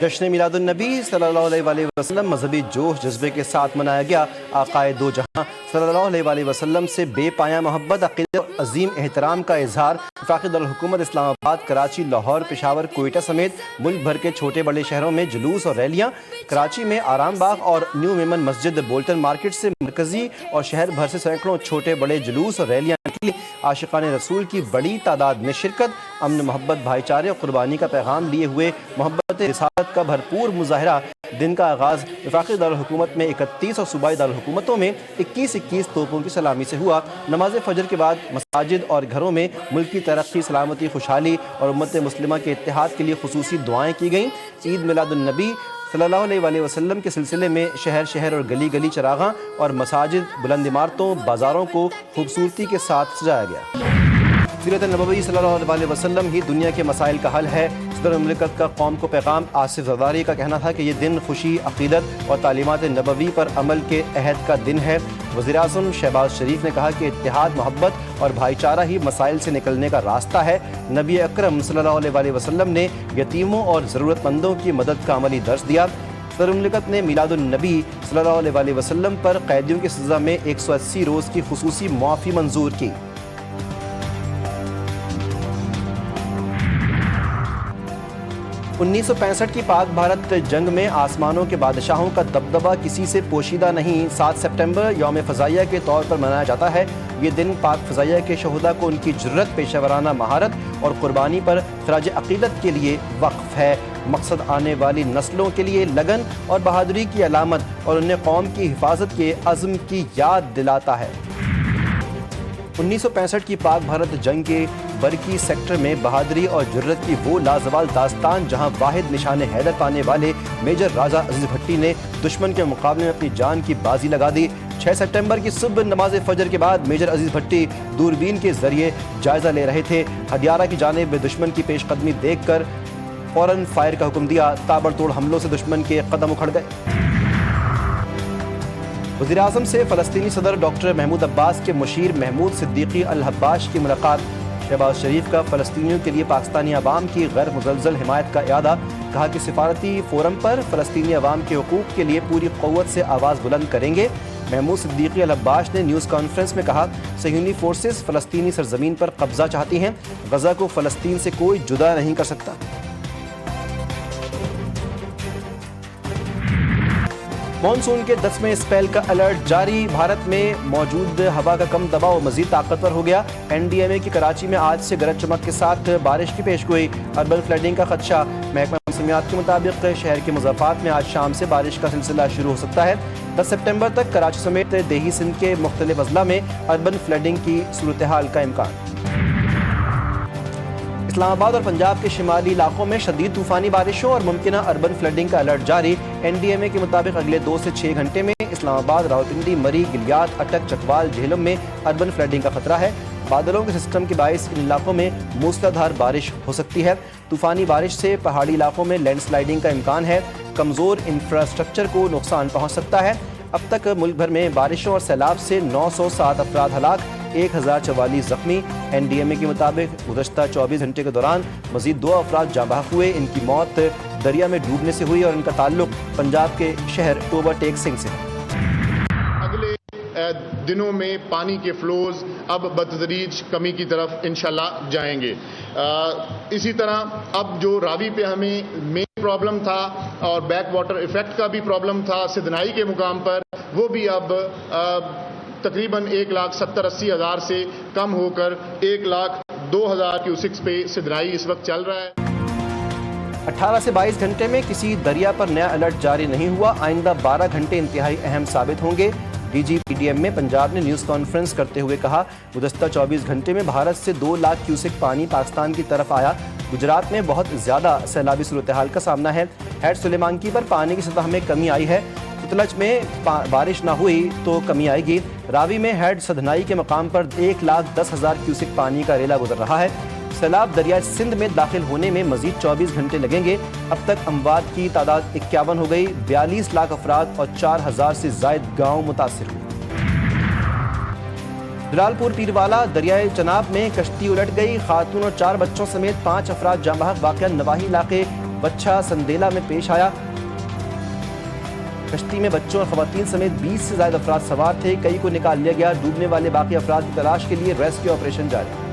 جشن میلاد النبی صلی اللہ علیہ وسلم مذہبی جوش جذبے کے ساتھ منایا گیا۔ آقائے دو جہاں صلی اللہ علیہ وسلم سے بے پایاں محبت، عقیدت اور عظیم احترام کا اظہار وفاقی دارالحکومت اسلام آباد، کراچی، لاہور، پشاور، کوئٹہ سمیت ملک بھر کے چھوٹے بڑے شہروں میں جلوس اور ریلیاں۔ کراچی میں آرام باغ اور نیو میمن مسجد، بولٹن مارکیٹ سے مرکزی اور شہر بھر سے سینکڑوں چھوٹے بڑے جلوس اور ریلیاں نکلی۔ عاشقان رسول کی بڑی تعداد میں شرکت، امن، محبت، بھائی چارے اور قربانی کا پیغام لیے ہوئے محبت رسالت کا بھرپور مظاہرہ۔ دن کا آغاز وفاقی دارالحکومت میں 31 اور صوبائی دارالحکومتوں میں 21 توپوں کی سلامی سے ہوا۔ نماز فجر کے بعد مساجد اور گھروں میں ملک کی ترقی، سلامتی، خوشحالی اور امت مسلمہ کے اتحاد کے لیے خصوصی دعائیں کی گئیں۔ عید میلاد النبی صلی اللہ علیہ وسلم کے سلسلے میں شہر شہر اور گلی گلی چراغاں اور مساجد، بلند عمارتوں، بازاروں کو خوبصورتی کے ساتھ سجایا گیا۔ سیرت نبوی صلی اللہ علیہ وسلم ہی دنیا کے مسائل کا حل ہے۔ صدر مملکت کا قوم کو پیغام۔ آصف زرداری کا کہنا تھا کہ یہ دن خوشی، عقیدت اور تعلیمات نبوی پر عمل کے عہد کا دن ہے۔ وزیراعظم شہباز شریف نے کہا کہ اتحاد، محبت اور بھائی چارہ ہی مسائل سے نکلنے کا راستہ ہے۔ نبی اکرم صلی اللہ علیہ وسلم نے یتیموں اور ضرورت مندوں کی مدد کا عملی درس دیا۔ صدر مملکت نے میلاد النبی صلی اللہ علیہ وسلم پر قیدیوں کی سزا میں 180 روز کی خصوصی معافی منظور کی۔ 1965 کی پاک بھارت جنگ میں آسمانوں کے بادشاہوں کا دبدبہ کسی سے پوشیدہ نہیں۔ 7 سپٹمبر یوم فضائیہ کے طور پر منایا جاتا ہے۔ یہ دن پاک فضائیہ کے شہداء کو ان کی جرت، پیشہ ورانہ مہارت اور قربانی پر خراج عقیدت کے لیے وقف ہے۔ مقصد آنے والی نسلوں کے لیے لگن اور بہادری کی علامت اور انہیں قوم کی حفاظت کے عزم کی یاد دلاتا ہے۔ 1965 کی پاک بھارت جنگ کے برکی سیکٹر میں بہادری اور جرت کی وہ لازوال داستان جہاں واحد نشان حیدر پانے والے میجر راجہ عزیز بھٹی نے دشمن کے مقابلے میں اپنی جان کی بازی لگا دی۔ 6 سپٹمبر کی صبح نماز فجر کے بعد میجر عزیز بھٹی دوربین کے ذریعے جائزہ لے رہے تھے۔ ہدیارہ کی جانب دشمن کی پیش قدمی دیکھ کر فوراً فائر کا حکم دیا۔ تابڑ توڑ حملوں سے دشمن کے قدم اکھڑ گئے۔ وزیراعظم سے فلسطینی صدر ڈاکٹر محمود عباس کے مشیر محمود صدیقی الحباش کی ملاقات۔ شہباز شریف کا فلسطینیوں کے لیے پاکستانی عوام کی غیر مزلزل حمایت کا اعادہ۔ کہا کہ سفارتی فورم پر فلسطینی عوام کے حقوق کے لیے پوری قوت سے آواز بلند کریں گے۔ محمود صدیقی الحباش نے نیوز کانفرنس میں کہا، صہیونی فورسز فلسطینی سرزمین پر قبضہ چاہتی ہیں، غزہ کو فلسطین سے کوئی جدا نہیں کر سکتا۔ مانسون کے 10ویں اسپیل کا الرٹ جاری۔ بھارت میں موجود ہوا کا کم دباؤ مزید طاقتور ہو گیا۔ NDMA کی کراچی میں آج سے گرج چمک کے ساتھ بارش کی پیشگوئی۔ اربن فلڈنگ کا خدشہ۔ محکمہ موسمیات کے مطابق شہر کے مضافات میں آج شام سے بارش کا سلسلہ شروع ہو سکتا ہے۔ 10 سپٹمبر تک کراچی سمیت دیہی سندھ کے مختلف اضلاع میں اربن فلڈنگ کی صورتحال کا امکان۔ اسلام آباد اور پنجاب کے شمالی علاقوں میں شدید طوفانی بارشوں اور ممکنہ اربن فلڈنگ کا الرٹ جاری۔ NDMA کے مطابق اگلے 2 سے 6 گھنٹے میں اسلام آباد، راولپنڈی، مری، گلیات، اٹک، چکوال، جہلم میں اربن فلڈنگ کا خطرہ ہے۔ بادلوں کے سسٹم کے باعث ان علاقوں میں موسلا دھار بارش ہو سکتی ہے۔ طوفانی بارش سے پہاڑی علاقوں میں لینڈ سلائڈنگ کا امکان ہے۔ کمزور انفراسٹرکچر کو نقصان پہنچ سکتا ہے۔ اب تک ملک بھر میں بارشوں اور سیلاب سے 907 افراد ہلاک، 1044 زخمی۔ NDMA کے مطابق گزشتہ 24 گھنٹے کے دوران مزید 2 افراد جاں بحق ہوئے۔ ان کی موت دریا میں ڈوبنے سے ہوئی اور ان کا تعلق پنجاب کے شہر ٹوبہ ٹیک سنگھ سے ہے۔ اگلے دنوں میں پانی کے فلوز اب بتدریج کمی کی طرف انشاءاللہ جائیں گے۔ اسی طرح اب جو راوی پہ ہمیں مین پرابلم تھا اور بیک واٹر ایفیکٹ کا بھی پرابلم تھا سدنائی کے مقام پر، وہ بھی اب تقریباً 1,70,80,000 سے کم ہو کر 1,02,000 کیوسکس پہ سدنائی اس وقت چل رہا ہے۔ 18 سے 22 گھنٹے میں کسی دریا پر نیا الرٹ جاری نہیں ہوا۔ آئندہ 12 گھنٹے انتہائی اہم ثابت ہوں گے۔ DGPDM میں پنجاب نے نیوز کانفرنس کرتے ہوئے کہا، گزشتہ 24 گھنٹے میں بھارت سے 2 لاکھ کیوسک پانی پاکستان کی طرف آیا۔ گجرات میں بہت زیادہ سیلابی صورتحال کا سامنا ہے۔ ہیڈ سلیمانکی پر پانی کی سطح میں کمی آئی ہے۔ ستلج میں بارش نہ ہوئی تو کمی آئے گی۔ راوی میں ہیڈ سدھنائی کے مقام پر 1,10,000 کیوسک پانی کا ریلا گزر رہا ہے۔ سیلاب دریائے سندھ میں داخل ہونے میں مزید 24 گھنٹے لگیں گے۔ اب تک اموات کی تعداد 51 ہو گئی۔ 42 لاکھ افراد اور 4,000 سے زائد گاؤں متاثر ہوئے۔ جلال پور پیروالا دریائے چناب میں کشتی الٹ گئی۔ خاتون اور 4 بچوں سمیت 5 افراد جاں بحق۔ واقعہ نواحی علاقے بچہ سندیلا میں پیش آیا۔ کشتی میں بچوں اور خواتین سمیت 20 سے زائد افراد سوار تھے، کئی کو نکال لیا گیا۔ ڈوبنے والے باقی افراد کی تلاش کے لیے ریسکیو آپریشن جاری۔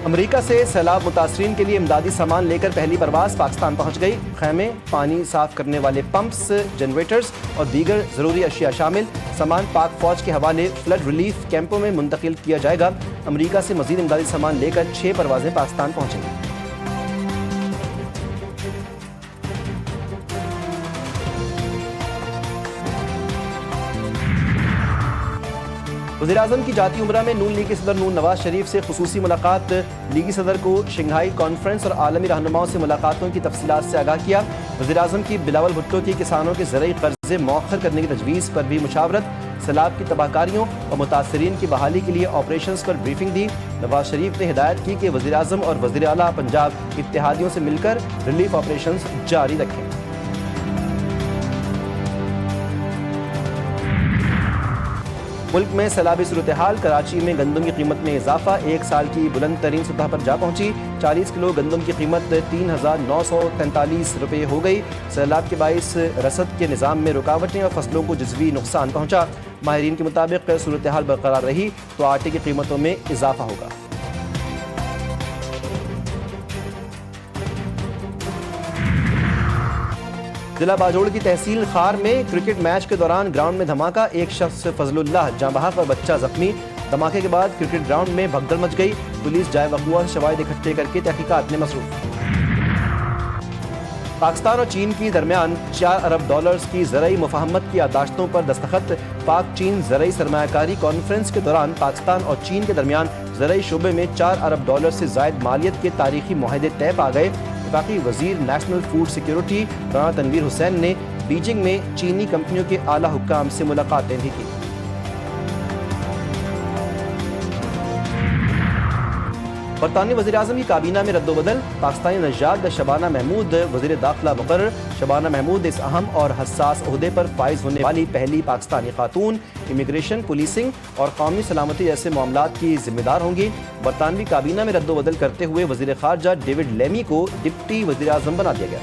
امریکہ سے سیلاب متاثرین کے لیے امدادی سامان لے کر پہلی پرواز پاکستان پہنچ گئی۔ خیمے، پانی صاف کرنے والے پمپس، جنریٹرز اور دیگر ضروری اشیاء شامل سامان پاک فوج کے حوالے فلڈ ریلیف کیمپوں میں منتقل کیا جائے گا۔ امریکہ سے مزید امدادی سامان لے کر 6 پروازیں پاکستان پہنچیں گی۔ وزیراعظم کی جاتی عمرہ میں نون لیگی صدر نون نواز شریف سے خصوصی ملاقات۔ لیگی صدر کو شنگھائی کانفرنس اور عالمی رہنماؤں سے ملاقاتوں کی تفصیلات سے آگاہ کیا۔ وزیراعظم کی بلاول بھٹو کی کسانوں کے زرعی قرضے مؤخر کرنے کی تجویز پر بھی مشاورت۔ سیلاب کی تباہ کاریوں اور متاثرین کی بحالی کے لیے آپریشنز پر بریفنگ دی۔ نواز شریف نے ہدایت کی کہ وزیراعظم اور وزیر اعلیٰ پنجاب اتحادیوں سے مل کر ریلیف آپریشنز جاری رکھیں۔ ملک میں سیلابی صورتحال۔ کراچی میں گندم کی قیمت میں اضافہ 1 سال کی بلند ترین سطح پر جا پہنچی۔ 40 کلو گندم کی قیمت 3,943 روپے ہو گئی۔ سیلاب کے باعث رسد کے نظام میں رکاوٹیں اور فصلوں کو جزوی نقصان پہنچا۔ ماہرین کے مطابق صورتحال برقرار رہی تو آٹے کی قیمتوں میں اضافہ ہوگا۔ ضلع باجوڑ کی تحصیل خار میں کرکٹ میچ کے دوران گراؤنڈ میں دھماکہ، ایک شخص فضل اللہ جاں بحق اور بچہ زخمی۔ دھماکے کے بعد کرکٹ گراؤنڈ میں بھگدڑ مچ گئی۔ پولیس جائے وقوع سے شواہد اکٹھے کر کے تحقیقات میں مصروف۔ پاکستان اور چین کی درمیان 4 ارب ڈالرز کی زرعی مفاہمت کی یادداشتوں پر دستخط۔ پاک چین زرعی سرمایہ کاری کانفرنس کے دوران پاکستان اور چین کے درمیان زرعی شعبے میں 4 ارب ڈالر سے زائد مالیت کے تاریخی معاہدے طے پا گئے۔ وفاقی وزیر national food security Rana Tanveer Hussain نے بیجنگ میں چینی کمپنیوں کے اعلیٰ حکام سے ملاقاتیں بھی کی۔ برطانوی وزیراعظم کی کابینہ میں رد و بدل۔ پاکستانی نژاد شبانہ محمود وزیر داخلہ مقرر۔ شبانہ محمود اس اہم اور حساس عہدے پر فائز ہونے والی پہلی پاکستانی خاتون۔ امیگریشن، پولیسنگ اور قومی سلامتی جیسے معاملات کی ذمہ دار ہوں گی۔ برطانوی کابینہ میں رد و بدل کرتے ہوئے وزیر خارجہ ڈیوڈ لیمی کو ڈپٹی وزیر اعظم بنا دیا گیا۔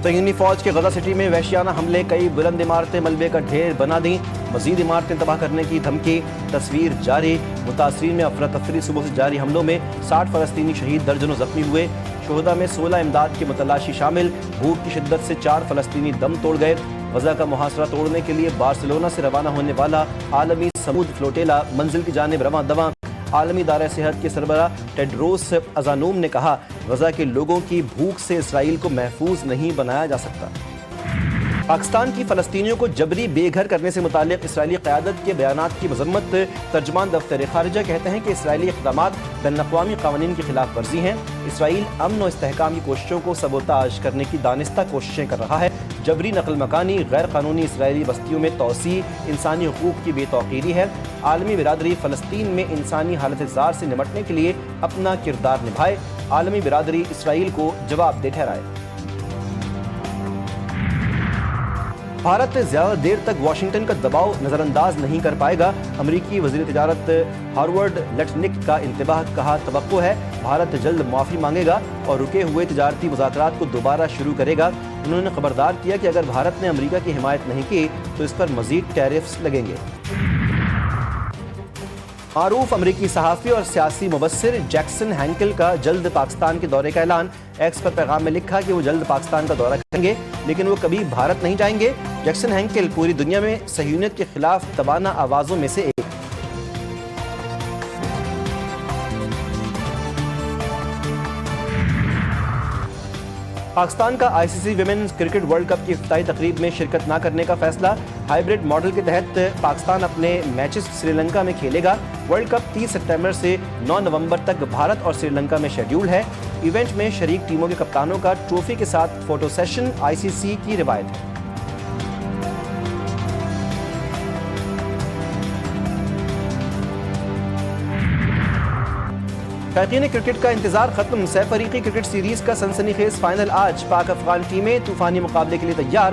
صہیونی فوج کے غزہ سٹی میں وحشیانہ حملے، کئی بلند عمارتیں ملبے کا ڈھیر بنا دیں، مزید عمارتیں تباہ کرنے کی دھمکی۔ تصویر جاری۔ متاثرین میں افراتفری۔ صبح سے جاری حملوں میں 60 فلسطینی شہید، درجنوں زخمی ہوئے۔ شہداء میں 16 امداد کے متلاشی شامل۔ بھوک کی شدت سے 4 فلسطینی دم توڑ گئے۔ غزہ کا محاصرہ توڑنے کے لیے بارسلونا سے روانہ ہونے والا عالمی سمود فلوٹیلا منزل کی جانب رواں دواں۔ عالمی ادارہ صحت کے سربراہ ٹیڈروس ادھانوم نے کہا، غزہ کے لوگوں کی بھوک سے اسرائیل کو محفوظ نہیں بنایا جا سکتا۔ پاکستان کی فلسطینیوں کو جبری بے گھر کرنے سے متعلق اسرائیلی قیادت کے بیانات کی مذمت۔ ترجمان دفتر خارجہ کہتے ہیں کہ اسرائیلی اقدامات بین الاقوامی قوانین کی خلاف ورزی ہیں۔ اسرائیل امن و استحکام کی کوششوں کو سبوتاژ کرنے کی دانستہ کوششیں کر رہا ہے۔ جبری نقل مکانی، غیر قانونی اسرائیلی بستیوں میں توسیع، انسانی حقوق کی بے توقیری ہے۔ عالمی برادری فلسطین میں انسانی حالت زار سے نمٹنے کے لیے اپنا کردار نبھائے۔ عالمی برادری اسرائیل کو جواب دہ ٹھہرائے۔ بھارت زیادہ دیر تک واشنگٹن کا دباؤ نظر انداز نہیں کر پائے گا۔ امریکی وزیر تجارت ہارورڈ لٹنک کا انتباہ، کہا توقع ہے بھارت جلد معافی مانگے گا اور رکے ہوئے تجارتی مذاکرات کو دوبارہ شروع کرے گا۔ انہوں نے خبردار کیا کہ اگر بھارت نے امریکہ کی حمایت نہیں کی تو اس پر مزید ٹیرفز لگیں گے۔ معروف امریکی صحافی اور سیاسی مبصر جیکسن ہینکل کا جلد پاکستان کے دورے کا اعلان۔ ایکس پر پیغام میں لکھا کہ وہ جلد پاکستان کا دورہ کریں گے لیکن وہ کبھی بھارت نہیں جائیں گے۔ جیکسن ہینکل پوری دنیا میں صہیونیت کے خلاف توانا آوازوں میں سے ایک۔ پاکستان کا آئی سی سی ویمنز کرکٹ ورلڈ کپ کی افتتاحی تقریب میں شرکت نہ کرنے کا فیصلہ۔ ہائیبرڈ ماڈل کے تحت پاکستان اپنے میچز سری لنکا میں کھیلے گا۔ ورلڈ کپ 30 ستمبر سے 9 نومبر تک بھارت اور سری لنکا میں شیڈیول ہے۔ ایونٹ میں شریک ٹیموں کے کپتانوں کا ٹرافی کے ساتھ فوٹو سیشن آئی سی سی کی روایت ہے۔ شائقین کرکٹ کا انتظار ختم۔ سہ فریقی کرکٹ سیریز کا سنسنی خیز فائنل آج۔ پاک افغان ٹیمیں طوفانی مقابلے کے لیے تیار۔